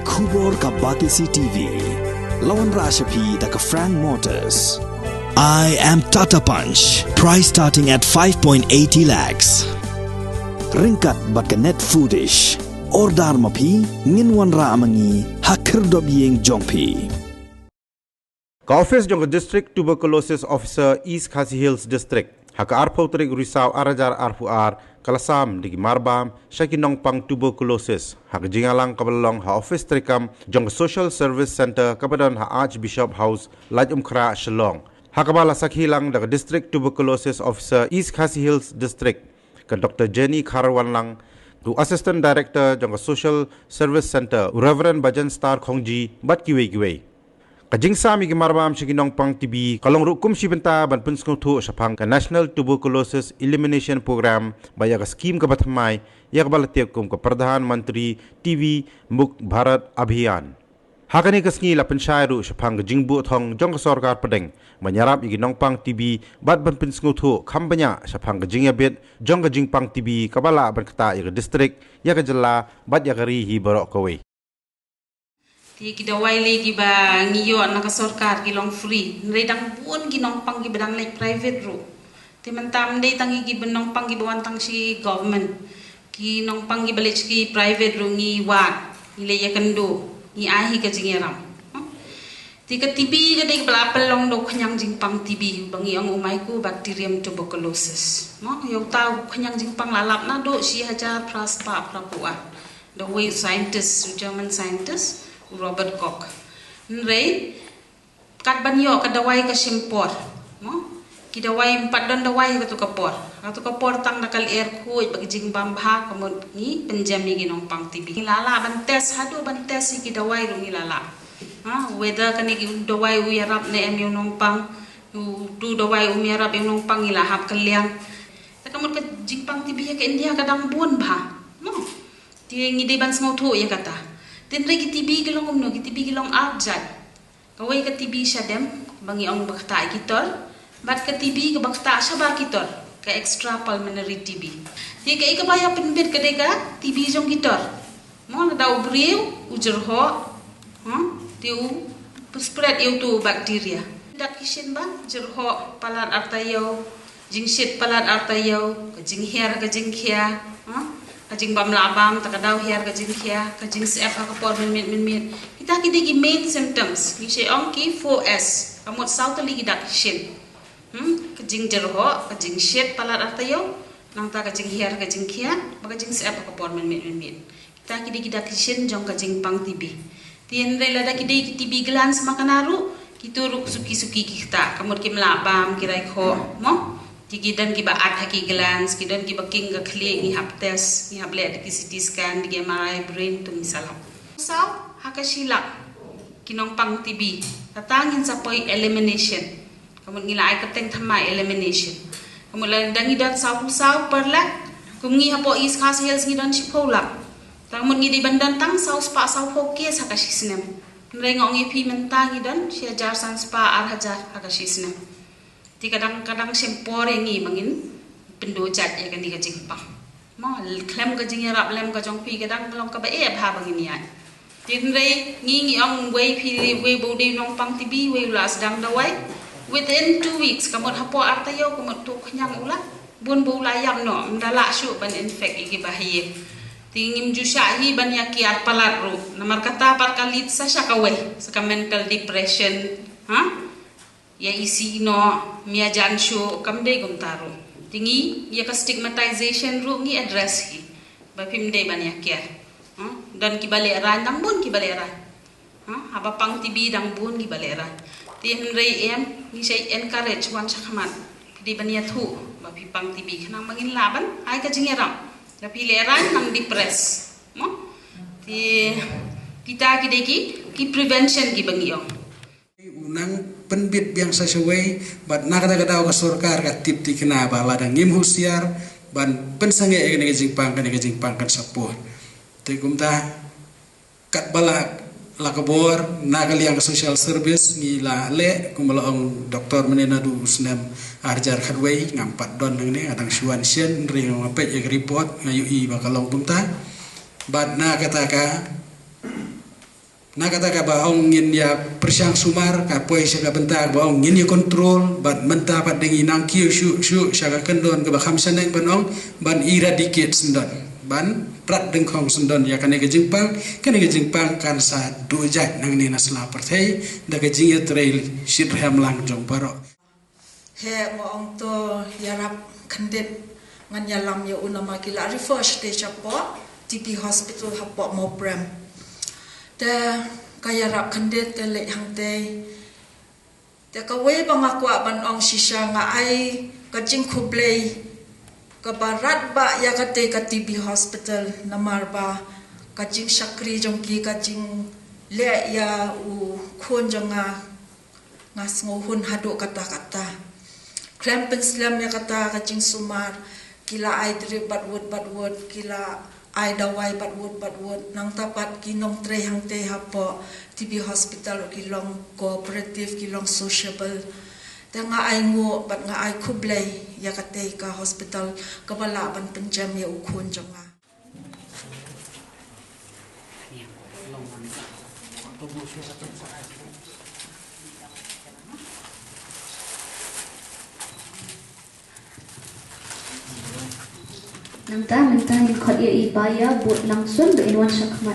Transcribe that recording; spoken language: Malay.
Kubor ka Batisi TV. Lawan Rashapi da ka Frank Motors. I am Tata Punch. Price starting at 5.80 lakhs. Ringkat bat ka net foodish. Ordar mapi nginwan ra amangi hakir dobyeng jongpi. Ka office jong district tuberculosis officer East Khasi Hills district. Haka arpau terik risau arajar arpuar kalasam di marbam syakinong pang tuberculosis. Haka jingalang kabalong ha office terikam jong social service center kabadan ha Archbishop House laj umkra Shillong. Haka bala sakhilang daga district tuberculosis officer East Khasi Hills district ke Dr. Jenny Kharwanlang to assistant director jong social service center Reverend Bajan Star Khongji bat kiwe. Kajing sami gimarbam siginong pang TB kalong rukum sibenta ban penskuthu sapang ka National Tuberculosis Elimination Program bayaga scheme ka batmai yak balatiak kum ka Pradhan Mantri TV Muk Bharat Abhiyan. Hakani kasngi la pensyairu sapang ka jingbu thong jong ka sarkar pedeng manyarap iginong pang TB bat ban penskuthu khambanya sapang ka jingyabet jong ka jingpang TB kabala ban kata yak district yak jalla bat yakari hi barok kawe. Ti kita waile ki ba ngiyo na ka sarkar ki long free nrei dang buon ki nong pang ki bedang like private ro ti mentam dei tangi ki benong pang ki bawan tang si government ki nong pang ki balik ki private ro ngi wat ni le yakendo ni ahi ka jingeram ti ka tibi ka dei pelapel long do khanyang jing pang tibi bangi ang umai ku bacterium tuberculosis no yo tau khanyang jing pang lalap na do si hajar praspa prapua the way scientists German scientists Robert Koch. Nrei kat banyo ka dawai ka simpor, no? Ki dawai empat don dawai ka tu kapor. Ka tu kapor tang nakal air kuj bagi jing bambha kamud ni penjami ginong pang tibi. Lala ban tes hadu ban tes ki dawai ru ni lala. Ha whether kan ki dawai u yarap ne em yong pang du dawai u yarap yong pang ilahap kaliang. Ta kamud ka jing pang tibi ka India kadang buon bha. No. Ti ngi de ban smotho ya kata. Tinre ki tibi gilong umno ki tibi gilong arjat. Kawai ka tibi syadem bangi ong bakta kitol, bat ka tibi ka bakta syaba kitol, ka extra pulmonary TB. Ti ka ikabaya pinbit ka deka tibi jong kitol. Mo na daw briu ujerho, ti u spread eu tu bacteria. Dak kishin ba jerho palat artayo, jingsit palat artayo, ka jing her ka jing khia, kajing bam labam takadaw hiar kajing khia kajing sef ka por min kita kidigi main symptoms ni seong ki 4S kamot sautali gidak shin kajing jerho kajing shit palat artayo nang ta kajing hiar kajing khia kajing sef ka por min kita kidigi dak shin jong kajing pang tibi tien re lada kidigi tibi glans makanaru kituruk suki kita kamot ki mlabam kirai kho mo Ki dan ki ba at haki glands, ki dan ki ba king ga kli ni hap test, ni hap le ki CT scan, di MRI brain tu misalam. Sao hakashila kinong pang TB. Tatangin sa poi elimination. Kamu ngila ay kateng thamai elimination. Kamu la dangi dan sao perla, kum ngi hapo East Khasi Hills ngi dan sipola. Kamu ngi di bandan tang sao spa sao focus hakashisnem. Nrengong ngi pi mentang ngi dan sia jar san spa hajar hakashisnem. Ti kadang-kadang sempor ngi mangin pendojat ya kan di kajing pang. Mo klem kajing yarap lem kajong pi kadang belum ka ba ha bangin ya. Tin re ngi ong wei pi wei bodi nong pang tibi wei las dang dawai. Within 2 weeks kamot hapo artayo kamot tu khanyang ula bun bu layam no ndala syu ban infect igi bahiye. Tingim ju syahi ban yakiar palat ru. Namar kata par kalit sa syakawe sa mental depression, ya isi no mia jansho kamde gumtaro tingi ya ka stigmatization ru ngi address hi ba pimde ban yakya dan ki balera nang bun ki balera haba pang tibi dang bun ki balera tin rei em ni sei encourage wan sakhaman di ban ya thu ba pi pang tibi khnang mangin laban ai ka jingeram da pi lera nang depress mo ti kita ki deki ki prevention ki bangiyo nang penbit biang sesuai bat nakada-kada ka sarkar ka tipti kena bala dang ngim husiar ban pensange ege jingpang kan sapuh te kumta kat bala lakabor nagali yang social service ngila le kumala ong doktor menena du usnam arjar khadwei ngampat don ngne adang suan sien ring ngapet report ngayu i bakalong kumta bat na kataka Nakata ka ba ong ngin ya persiang sumar ka poi siya ka benta ba ong ngin ya kontrol bat menta pat dengi nang kiu syu siya ka kendon ka ba khamsan nang banong ban eradicate sendon ban prat deng khong sendon ya kan ke jingpang kan sa dujat nang ni nasla partai da ke jing trail shit hamlang jong paro he mo ong to yarap kandet ngan yalam ya unama kila refer stage apo TP hospital hapo mo prem da kaya rap kandet ke le hang te da ka we bang akwa ban ong shisha nga ai ka jing khublei ka barat ba ya ka te ka TB hospital namar ba ka jing shakri jong ki ka jing le ya u khon jong nga sngo hun hado kata cramping slam ya kata ka jing sumar kila ai drip bat wood kila ai dawai bat wood nang tapat kinong tre hang te hapo TB hospital kilong cooperative kilong sociable tanga ai ngo bat nga ai khublei ya kate ka hospital kabala ban penjam ya ukhun jonga nang ta mentang di khot ia ibaya but langsung be inwan syakmat